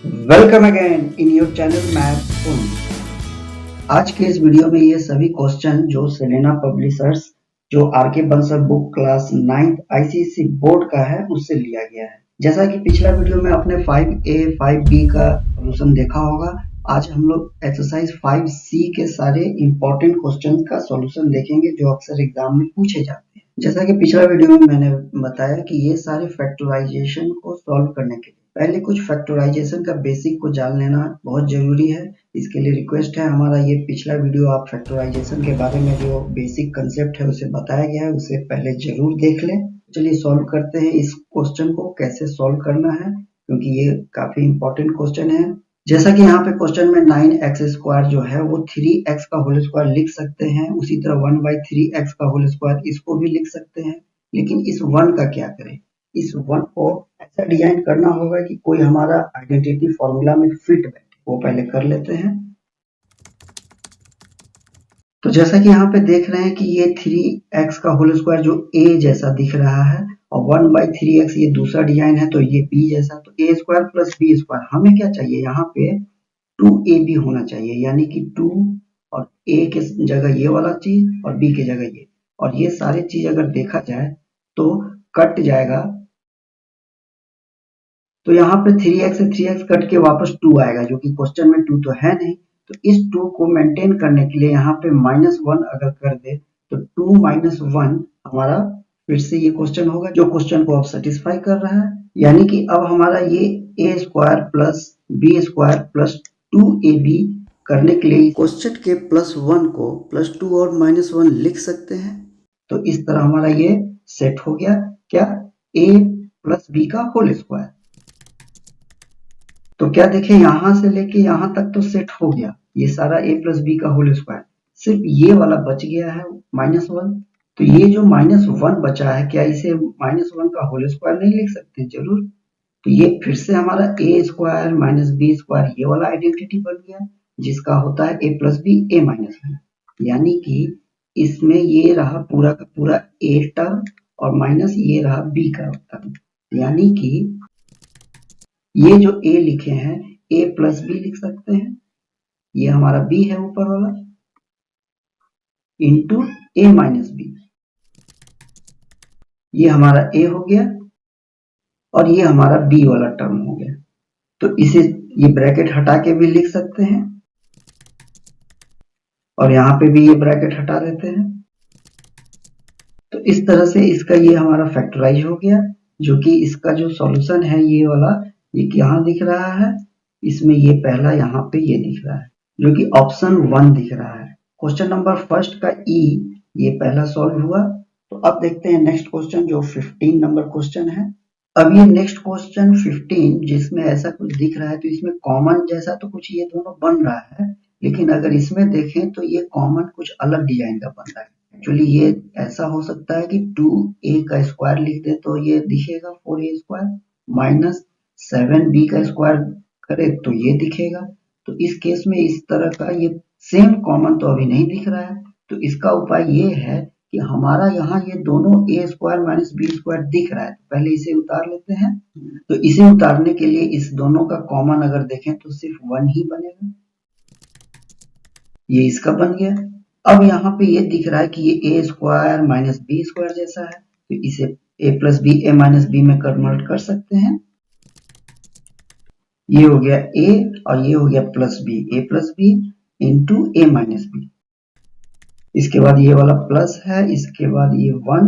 Welcome again in your channel maths उन। आज के इस वीडियो में ये सभी क्वेश्चन जो सेलेना पब्लिशर्स जो R K. Bansal book class 9th ICSE board का है उससे लिया गया है। जैसा कि पिछला वीडियो में आपने 5A 5B का सॉल्यूशन देखा होगा, आज हम लोग एक्सरसाइज 5C के सारे इंपॉर्टेंट क्वेश्चन का सॉल्यूशन देखेंगे जो अक्सर एग्जाम में पूछे जाते हैं। जैसा कि पिछला वीडियो में मैंने बताया कि ये सारे फैक्टराइजेशन को सॉल्व करने के लिए पहले कुछ फैक्टराइजेशन का बेसिक को जान लेना बहुत जरूरी है। इसके लिए रिक्वेस्ट है, हमारा ये पिछला वीडियो आप फैक्टराइजेशन के बारे में जो बेसिक कंसेप्ट है उसे बताया गया है, उसे पहले जरूर देख लें। चलिए सॉल्व करते हैं इस क्वेश्चन को, कैसे सॉल्व करना है, क्योंकि ये काफी इंपॉर्टेंट क्वेश्चन है। जैसा कि यहाँ पे क्वेश्चन में 9x स्क्वायर जो है वो 3x का होल स्क्वायर लिख सकते हैं, उसी तरह 1/3x का होल स्क्वायर इसको भी लिख सकते हैं। लेकिन इस 1 का क्या करें? इस 1 को ऐसा डिजाइन करना होगा कि कोई हमारा आइडेंटिटी फॉर्मूला में फिट बैठे, वो पहले कर लेते हैं। तो जैसा कि यहाँ पे देख रहे हैं कि ये 3x का होल स्क्वायर जो a जैसा दिख रहा है और 1/3x ये दूसरा डिजाइन है तो ये b जैसा, तो a square plus b square. हमें क्या चाहिए यहाँ पे 2ab होना चाहिए, यानी कि 2 और a के जगह ये वाला चीज और b के जगह ये, और ये सारी चीज अगर देखा जाए तो कट जाएगा। तो यहाँ पे 3x से 3x कट के वापस 2 आएगा, जो कि क्वेश्चन में 2 तो है नहीं। तो इस 2 को मेंटेन करने के लिए यहाँ पे -1 अगर कर दे तो 2 - 1 हमारा फिर से ये क्वेश्चन होगा जो क्वेश्चन को अब सेटिस्फाई कर रहा है। यानी कि अब हमारा ये a square plus b square plus 2ab करने के लिए क्वेश्चन के +1 को +2 और -1 लिख सकते हैं। तो इस तरह हमारा ये सेट हो गया, क्या? a प्लस b का होल स्क्वायर। तो क्या देखें, यहां से लेके यहां तक तो सेट हो गया ये सारा a प्लस बी का होल स्क्वायर, सिर्फ ये वाला बच गया है -1। तो ये जो -1 बचा है, क्या इसे -1 का होल स्क्वायर नहीं लिख सकते? जरूर। तो ये फिर से हमारा a square minus B square ये वाला आइडेंटिटी बन गया, जिसका होता है a plus B a minus B. यानी कि इसमें ये रहा पूरा का पूरा a टर्म और माइनस ये रहा b का टर्म, यानी कि ये जो a लिखे हैं a प्लस बी लिख सकते हैं, ये हमारा b है ऊपर वाला, इंटू a माइनस बी, ये हमारा a हो गया और ये हमारा b वाला टर्म हो गया। तो इसे ये ब्रैकेट हटा के भी लिख सकते हैं और यहाँ पे भी ये ब्रैकेट हटा देते हैं। तो इस तरह से इसका ये हमारा फैक्टराइज हो गया, जो कि इसका जो सॉल्यूशन है ये वाला, ये यहाँ दिख रहा है, इसमें ये पहला यहाँ पे ये दिख रहा है, जो कि ऑप्शन 1 दिख रहा है। क्वेश्चन नंबर फर्स्ट का ई ये पहला सॉल्व हुआ। तो अब देखते हैं नेक्स्ट क्वेश्चन जो 15 नंबर क्वेश्चन है। अब ये नेक्स्ट क्वेश्चन 15 जिसमें ऐसा कुछ दिख रहा है, तो इसमें कॉमन जैसा तो कुछ ये दोनों बन रहा है, लेकिन अगर इसमें देखें तो ये कॉमन कुछ अलग डिजाइन का बन रहा है। एक्चुअली ये ऐसा हो सकता है कि 2a का स्क्वायर लिख दे तो ये दिखेगा 4a स्क्वायर, माइनस 7b का स्क्वायर करे तो ये दिखेगा। तो इस केस में इस तरह का ये सेम कॉमन तो अभी नहीं दिख रहा है, तो इसका उपाय ये है कि हमारा यहाँ ये दोनों a square minus B square दिख रहा है, तो पहले इसे उतार लेते हैं। तो इसे उतारने के लिए इस दोनों का कॉमन अगर देखें तो सिर्फ 1 ही बनेगा, ये इसका बन गया। अब यहाँ पे ये दिख रहा है कि ये a square minus B square जैसा है, तो इसे a plus B a minus B में कन्वर्ट कर सकते हैं। ये हो गया a और ये हो गया plus B, a plus B into a minus B. इसके बाद ये वाला प्लस है, इसके बाद ये 1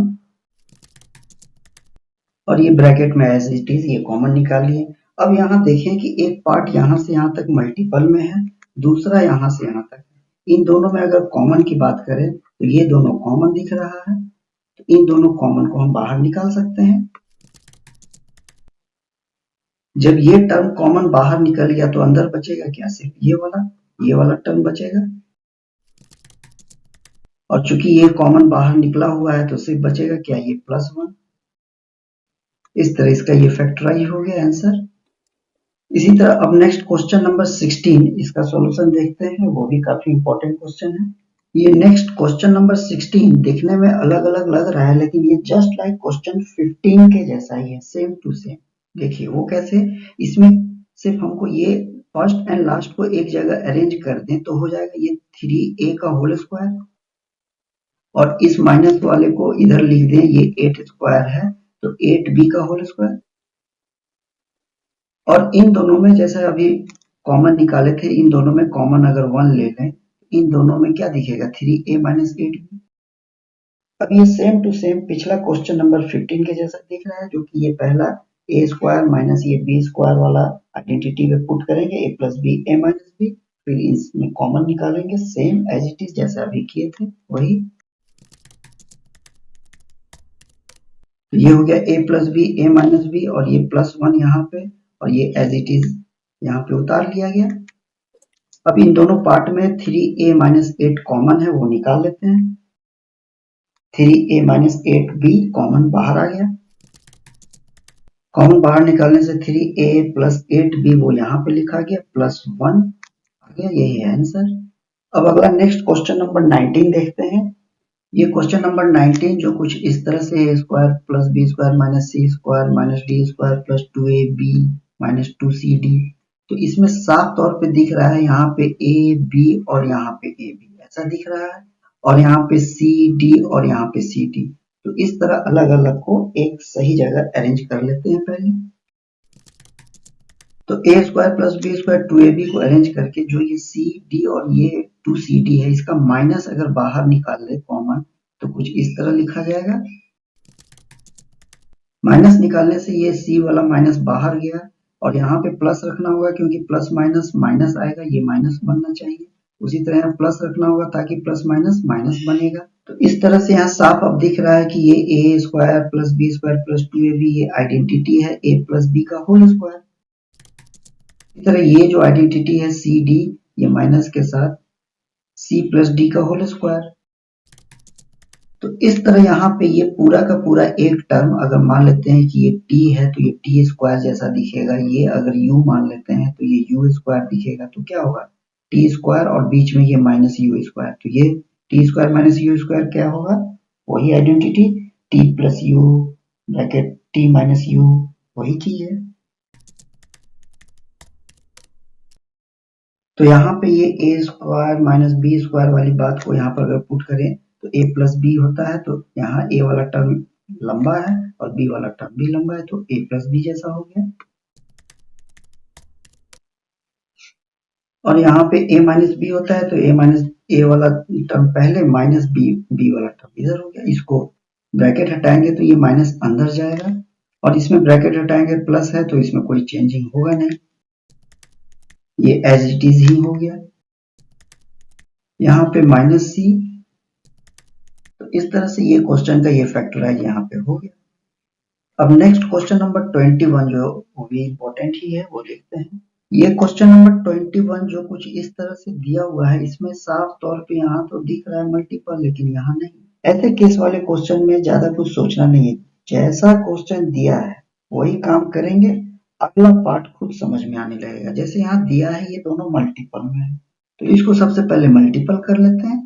और ये ब्रैकेट में एज इट इज ये कॉमन निकालिए। अब यहाँ देखें कि एक पार्ट यहाँ से यहाँ तक मल्टीपल में है, दूसरा यहाँ से यहाँ तक है। इन दोनों में अगर कॉमन की बात करें तो ये दोनों कॉमन दिख रहा है, तो इन दोनों कॉमन को हम बाहर निकाल सकते हैं। जब ये टर्म कॉमन बाहर निकल गया तो अंदर बचेगा क्या? सिर्फ ये वाला टर्म बचेगा, और चूंकि ये कॉमन बाहर निकला हुआ है तो सिर्फ बचेगा क्या? ये +1। इस तरह इसका ये फैक्टराइज हो गया आंसर। इसी तरह अब नेक्स्ट क्वेश्चन नंबर 16, इसका सॉल्यूशन देखते हैं, वो भी काफी इंपॉर्टेंट क्वेश्चन है। ये नेक्स्ट क्वेश्चन नंबर 16 देखने में अलग अलग लग रहा है, लेकिन ये जस्ट लाइक क्वेश्चन 15 के जैसा ही है, सेम टू सेम। देखिए वो कैसे, इसमें सिर्फ हमको ये फर्स्ट एंड लास्ट को एक जगह अरेंज कर दें तो हो जाएगा ये 3a का होल स्क्वायर, और इस माइनस वाले को इधर लिख दें, ये 8 स्क्वायर है तो 8b का होल स्क्वायर। और इन दोनों में जैसे अभी कॉमन निकाले थे, इन दोनों में कॉमन अगर 1 ले लें, इन दोनों में क्या दिखेगा, 3a माइनस 8b। अब ये सेम टू सेम पिछला क्वेश्चन नंबर 15 के जैसा दिख रहा है, जो कि ये पहला a स्क्वायर माइनस ये b स्क्वायर वाला आइडेंटिटी में पुट करेंगे, a plus B a minus B, फिर इसमें कॉमन निकालेंगे, सेम एज इट इज जैसे अभी किए थे वही। तो ये हो गया a plus B a minus B, और ये प्लस 1 यहाँ पे, और ये एज इट इज यहाँ पे उतार लिया गया। अब इन दोनों पार्ट में 3a माइनस 8 कॉमन है, वो निकाल लेते हैं। 3a माइनस 8b कॉमन बाहर आ गया। कॉमन बाहर निकालने से 3a प्लस 8b वो यहाँ पे लिखा गया, प्लस 1 आ गया, यही है आंसर। अब अगला नेक्स्ट क्वेश्चन नंबर 19 देखते हैं। ये क्वेश्चन नंबर 19 जो कुछ इस तरह से a square plus b square minus c square minus d square plus 2ab minus 2cd, तो इसमें साफ तौर पे दिख रहा है यहाँ पे a b और यहाँ पे a b ऐसा दिख रहा है, और यहाँ पे c d और यहाँ पे c d। तो इस तरह अलग अलग को एक सही जगह अरेंज कर लेते हैं पहले। तो a square plus b square 2ab को अरेंज करके जो ये c d और ये 2cd है, इसका माइनस अगर बाहर निकाल ले कॉमन, तो कुछ इस तरह लिखा जाएगा। माइनस निकालने से ये c वाला माइनस बाहर गया, और यहाँ पे प्लस रखना होगा क्योंकि प्लस माइनस माइनस आएगा, ये माइनस बनना चाहिए। उसी तरह यहाँ प्लस रखना होगा ताकि प्लस माइनस माइनस बनेगा। तो इस तरह से यहाँ साफ अब दिख रहा है कि ये a square plus b square plus 2ab ये आइडेंटिटी है a प्लस b का होल स्क्वायर। इस तरह ये जो आइडेंटिटी है सी डी, ये माइनस के साथ c प्लस डी का होल स्क्वायर। तो इस तरह यहाँ पे ये पूरा का पूरा एक टर्म अगर मान लेते हैं कि ये t है तो ये t स्क्वायर जैसा दिखेगा, ये अगर u मान लेते हैं तो ये u स्क्वायर दिखेगा। तो क्या होगा, t स्क्वायर और बीच में ये माइनस u स्क्वायर, तो ये t square minus u square क्या होगा, वही identity t plus u bracket t minus u, वही चीज है। तो यहाँ पे ये a square minus b square वाली बात को यहाँ पर अगर पुट करें तो a प्लस बी होता है, तो यहाँ a वाला टर्म लंबा है और b वाला टर्म भी लंबा है, तो a प्लस बी जैसा हो गया। और यहाँ पे a माइनस बी होता है, तो a माइनस a वाला टर्म पहले माइनस b वाला टर्म इधर हो गया। इसको ब्रैकेट हटाएंगे तो ये माइनस अंदर जाएगा, और इसमें ब्रैकेट हटाएंगे प्लस है तो इसमें कोई चेंजिंग होगा नहीं, ये एज इट इज ही हो गया। यहाँ पे माइनस सी, तो इस तरह से ये क्वेश्चन का ये फैक्टराइज यहाँ पे हो गया। अब नेक्स्ट क्वेश्चन नंबर 21 जो वो भी इंपॉर्टेंट ही है, वो देखते हैं। ये क्वेश्चन नंबर 21 जो कुछ इस तरह से दिया हुआ है, इसमें साफ तौर पे यहाँ तो दिख रहा है मल्टीपल, लेकिन यहाँ नहीं। ऐसे केस वाले क्वेश्चन में ज्यादा कुछ सोचना नहीं है, जैसा क्वेश्चन दिया है वही काम करेंगे, अगला पार्ट खुद समझ में आने लगेगा। जैसे यहाँ दिया है ये दोनों मल्टीपल में है, तो इसको सबसे पहले मल्टीपल कर लेते हैं।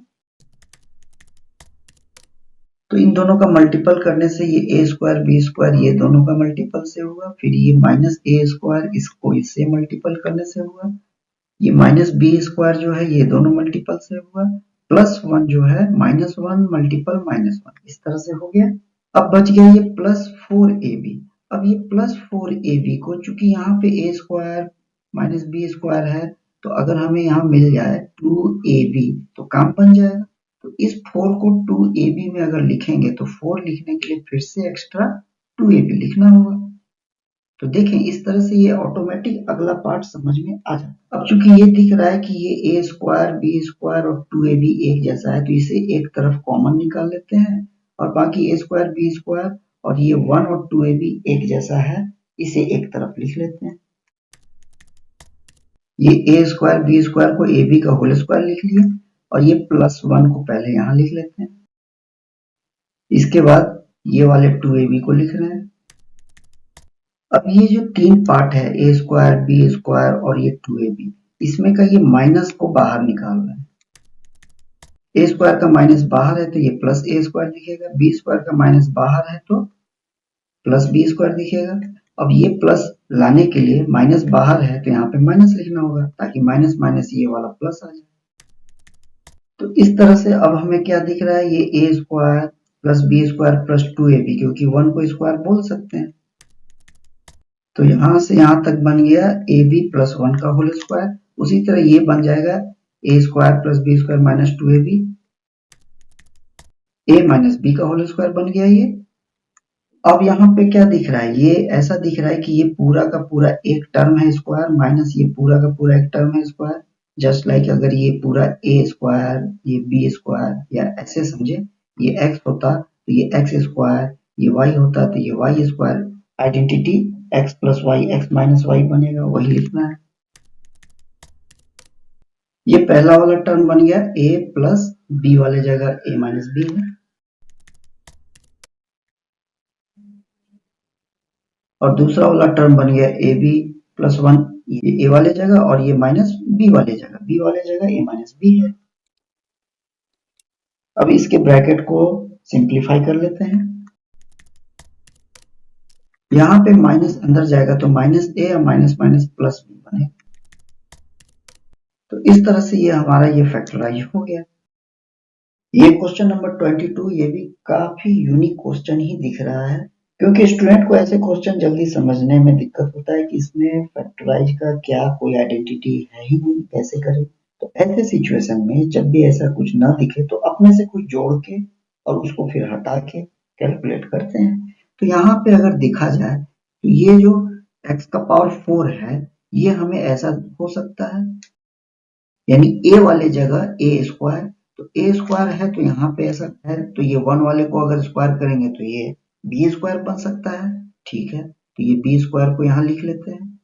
तो इन दोनों का मल्टीपल करने से ये a स्क्वायर b स्क्वायर ये दोनों का मल्टीपल से हुआ, फिर ये माइनस a स्क्वायर इसको इससे मल्टीपल करने से हुआ, ये माइनस b स्क्वायर जो है ये दोनों मल्टीपल से हुआ, प्लस 1 जो है माइनस 1 मल्टीपल माइनस 1, इस तरह से हो गया। अब बच गया ये प्लस 4ab। अब ये प्लस 4ab को चूंकि यहाँ पे a square minus b square है, तो अगर हमें यहाँ मिल जाए 2ab तो काम बन जाएगा। तो इस 4 को 2ab में अगर लिखेंगे तो 4 लिखने के लिए फिर से एक्स्ट्रा 2ab लिखना होगा। तो देखें इस तरह से ये ऑटोमेटिक अगला पार्ट समझ में आ जाता है। अब चूंकि ये दिख रहा है कि ये a स्क्वायर b स्क्वायर और 2ab एक जैसा है, तो इसे एक तरफ कॉमन निकाल लेते हैं, और बाकी a स्क्वायर b स्क्वायर और ये 1 और 2ab एक जैसा है, इसे एक तरफ लिख लेते हैं। ये a स्क्वायर b स्क्वायर को ab का होल स्क्वायर लिख लिया, और ये प्लस 1 को पहले यहां लिख लेते हैं। इसके बाद ये वाले 2ab को लिख रहे हैं। अब ये जो तीन पार्ट है a स्क्वायर b स्क्वायर और ये 2ab, इसमें का ये माइनस को बाहर निकाल रहे हैं। a स्क्वायर का माइनस बाहर है तो ये प्लस a स्क्वायर दिखेगा, b स्क्वायर का माइनस बाहर है तो प्लस b स्क्वायर दिखेगा। अब ये प्लस लाने के लिए माइनस बाहर है तो यहाँ पे माइनस लिखना होगा ताकि माइनस माइनस ये वाला प्लस आ जाए। तो इस तरह से अब हमें क्या दिख रहा है, ये A square plus B square plus 2ab, क्योंकि 1 को स्क्वायर बोल सकते हैं। तो यहां से यहां तक बन गया ए बी प्लस 1 का होल स्क्वायर। उसी तरह ये बन जाएगा A square plus B square minus 2ab, A minus B का होल स्क्वायर बन गया ये। अब यहाँ पे क्या दिख रहा है, ये ऐसा दिख रहा है कि ये पूरा का पूरा एक टर्म है स्क्वायर माइनस ये पूरा का पूरा एक टर्म है स्क्वायर। जस्ट लाइक अगर ये पूरा ए स्क्वायर, ये बी स्क्वायर या ऐसे समझे, ये एक्स होता तो ये एक्स स्क्वायर, ये वाई होता तो ये Y square. Identity X plus Y X minus Y बनेगा, वही लिखना है। ये पहला वाला टर्म बन गया ए प्लस बी वाले जगह ए माइनस बी है, और दूसरा वाला टर्म बन गया ए बी प्लस 1, ये ए वाले जगह और ये माइनस बी वाले जगह ए माइनस बी है। अब इसके ब्रैकेट को सिंप्लीफाई कर लेते हैं। यहाँ पे माइनस अंदर जाएगा तो माइनस ए और माइनस माइनस प्लस बी बनेगा। तो इस तरह से ये हमारा ये फैक्टराइज हो गया। ये क्वेश्चन नंबर 22 ये भी काफी यूनिक क्वेश्चन ही दिख रहा है, क्योंकि स्टूडेंट को ऐसे क्वेश्चन जल्दी समझने में दिक्कत होता है कि इसमें फैक्टराइज का क्या कोई आइडेंटिटी है ही नहीं, कैसे करें। तो ऐसे सिचुएशन में जब भी ऐसा कुछ ना दिखे तो अपने से कुछ जोड़ के और उसको फिर हटा के कैलकुलेट करते हैं। तो यहाँ पे अगर देखा जाए तो ये जो x का पावर 4 है ये हमें ऐसा हो सकता है, यानी a वाले जगह ए स्क्वायर, तो ए स्क्वायर है तो यहाँ पे ऐसा है, तो ये 1 वाले को अगर स्क्वायर करेंगे तो ये बी स्क्वायर बन सकता है। ठीक है, तो ये बी स्क्वायर को यहाँ लिख लेते हैं।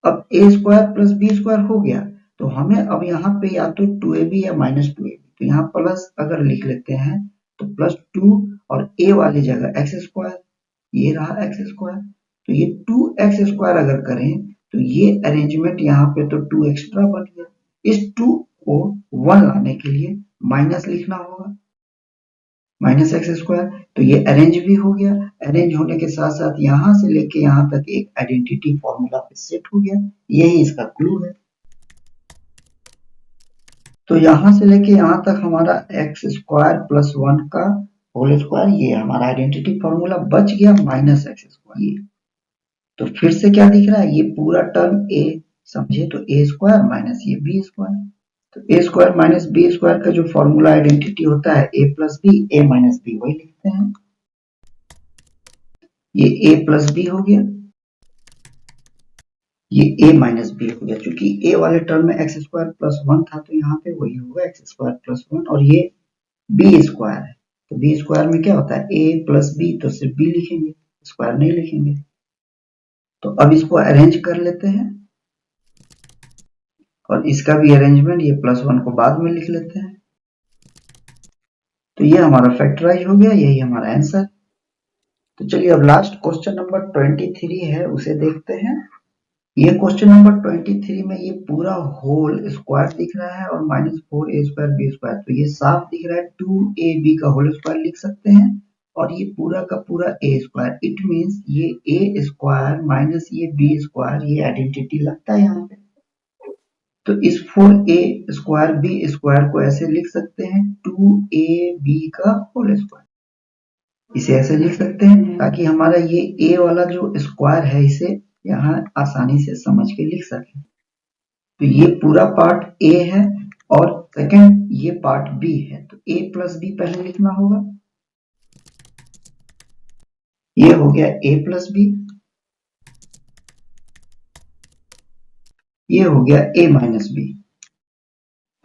अब ए स्क्वायर प्लस बी स्क्वायर हो गया, तो हमें अब यहाँ पे या तो 2ab या माइनस 2ab, तो यहाँ प्लस अगर लिख लेते हैं तो प्लस 2 और a वाली जगह एक्स स्क्वायर, ये रहा एक्स स्क्वायर, तो ये 2x स्क्वायर अगर करें तो ये अरेंजमेंट यहाँ पे तो 2 एक्स्ट्रा बन गया। इस 2 को 1 लाने के लिए माइनस लिखना होगा, माइनस एक्स स्क्वायर, तो ये अरेंज भी हो गया। अरेंज होने के साथ साथ यहां से लेके यहां तक एक आइडेंटिटी फॉर्मूला पे सेट हो गया, यही इसका क्लू है। तो यहां से लेके यहां तक हमारा एक्स स्क्वायर प्लस 1 का होल स्क्वायर, ये हमारा आइडेंटिटी फॉर्मूला बच गया माइनस एक्स स्क्वायर। तो फिर से क्या दिख रहा है, ये पूरा टर्म ए समझे तो ए स्क्वायर माइनस ये बी स्क्वायर, तो ए स्क्वायर माइनस बी स्क्वायर का जो फॉर्मूला आइडेंटिटी होता है ए प्लस बी ए माइनस बी, वही लिखते हैं। ये ए प्लस बी हो गया, ये ए माइनस बी हो गया। क्योंकि ए वाले टर्म में एक्स स्क्वायर प्लस 1 था तो यहाँ पे वही होगा एक्स स्क्वायर प्लस 1, और ये बी स्क्वायर है तो बी स्क्वायर में क्या होता है ए प्लस बी, तो सिर्फ बी लिखेंगे, स्क्वायर नहीं लिखेंगे। तो अब इसको अरेंज कर लेते हैं और इसका भी अरेंजमेंट ये प्लस 1 को बाद में लिख लेते हैं। तो ये हमारा फैक्टराइज हो गया, यही हमारा आंसर। तो चलिए अब लास्ट क्वेश्चन नंबर 23 है, उसे देखते हैं। ये क्वेश्चन नंबर 23 में ये पूरा होल स्क्वायर दिख रहा है और minus 4a square B square, तो ये साफ दिख रहा है 2ab का होल स्क्वायर लिख सकते हैं, और ये पूरा का पूरा a स्क्वायर, इट मींस ये a स्क्वायर माइनस ये b स्क्वायर, ये आइडेंटिटी लगता है यहाँ पे। तो इस 4a स्क्वायर बी स्क्वायर को ऐसे लिख सकते हैं 2ab का होल स्क्वायर, इसे ऐसे लिख सकते हैं ताकि हमारा ये a वाला जो स्क्वायर है इसे यहाँ आसानी से समझ के लिख सके। तो ये पूरा पार्ट a है और सेकंड ये पार्ट b है, तो a प्लस बी पहले लिखना होगा। ये हो गया a प्लस बी, ये हो गया a माइनस बी।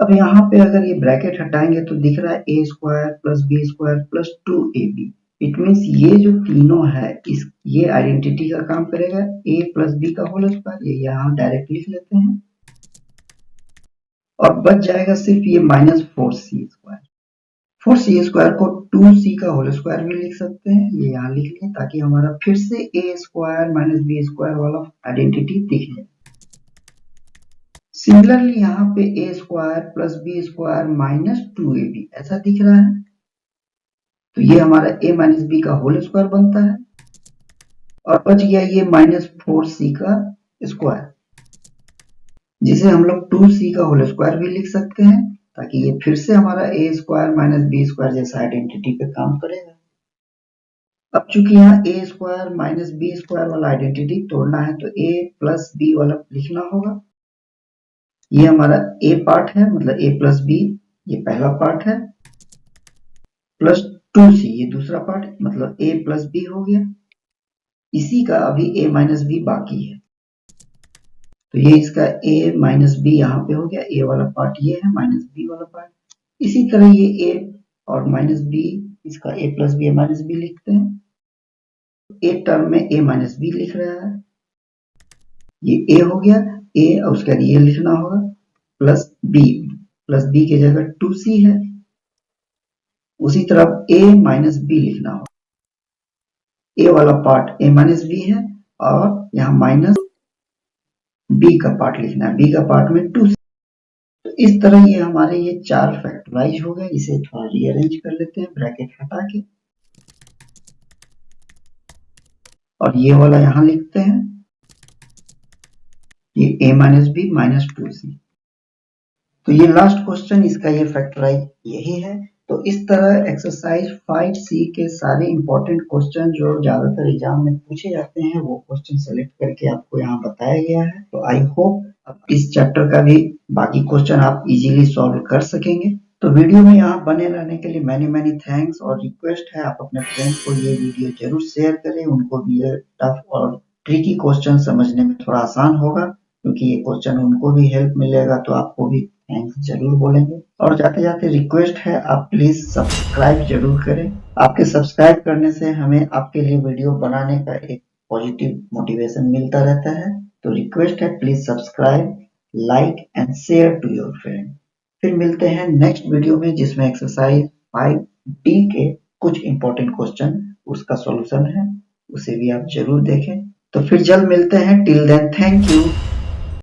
अब यहाँ पे अगर ये ब्रैकेट हटाएंगे तो दिख रहा है a square plus B square plus 2ab, it means ये जो तीनों है इस ये आइडेंटिटी का काम करेगा, a प्लस बी का होल स्क्वायर, ये यहाँ डायरेक्ट लिख लेते हैं, और बच जाएगा सिर्फ ये minus 4c square. 4c square को 2c का होल स्क्वायर भी लिख सकते हैं, ये यहाँ लिख लें ताकि हमारा फिर से a square minus B square वाला आइडेंटिटी दिख जाए। सिमिलरली यहाँ पे a square plus B square minus 2ab ऐसा दिख रहा है, तो ये हमारा a माइनस बी का होल स्क्वायर बनता है, और बच गया ये -4c का स्क्वायर, जिसे हम लोग 2c का होल स्क्वायर भी लिख सकते हैं, ताकि ये फिर से हमारा a square minus B square जैसा आइडेंटिटी पे काम करेगा। अब चूंकि यहाँ a square minus B square वाला आइडेंटिटी तोड़ना है तो a प्लस बी वाला लिखना होगा। ये हमारा a पार्ट है, मतलब a प्लस बी ये पहला पार्ट है, प्लस 2c ये दूसरा पार्ट, मतलब a प्लस बी हो गया। इसी का अभी a माइनस बी बाकी है, तो ये इसका a माइनस बी यहाँ पे हो गया, a वाला पार्ट ये है, माइनस बी वाला पार्ट। इसी तरह ये a और माइनस बी, इसका a plus B minus B लिखते हैं। एक टर्म में a माइनस बी लिख रहा है, ये a हो गया, a और उसके बाद ये लिखना होगा प्लस बी की जगह 2c है। उसी तरह a माइनस बी लिखना होगा, a वाला पार्ट a माइनस बी है और यहाँ माइनस b का पार्ट लिखना है, b का पार्ट में 2c। तो इस तरह ये हमारे ये 4 फैक्टराइज हो गए। इसे थोड़ा रीअरेंज कर लेते हैं ब्रैकेट हटा के, और ये वाला यहाँ लिखते हैं, ये a minus B minus 2c। तो ये लास्ट क्वेश्चन, इसका ये फैक्टराइज यही है। तो इस तरह एक्सरसाइज 5C के सारे इंपॉर्टेंट क्वेश्चन जो ज्यादातर एग्जाम में पूछे जाते हैं वो क्वेश्चन सेलेक्ट करके आपको यहाँ बताया गया है। तो आई होप अब इस चैप्टर का भी बाकी क्वेश्चन आप इजीली सॉल्व कर सकेंगे। तो वीडियो में यहाँ बने रहने के लिए मैनी थैंक्स, और रिक्वेस्ट है आप अपने फ्रेंड्स को ये वीडियो जरूर शेयर करें, उनको भी ये टफ और ट्रिकी क्वेश्चन समझने में थोड़ा आसान होगा, क्योंकि ये क्वेश्चन उनको भी हेल्प मिलेगा तो आपको भी थैंक्स जरूर बोलेंगे। और जाते जाते रिक्वेस्ट है आप प्लीज सब्सक्राइब जरूर करें। आपके सब्सक्राइब करने से हमें आपके लिए वीडियो बनाने का एक पॉजिटिव मोटिवेशन मिलता रहता है। तो रिक्वेस्ट है please subscribe, like and share to your friend. फिर मिलते हैं नेक्स्ट वीडियो में, जिसमें एक्सरसाइज 5D के कुछ इंपॉर्टेंट क्वेश्चन उसका सॉल्यूशन है, उसे भी आप जरूर देखें। तो फिर जल्द मिलते हैं, टिल देन थैंक यू।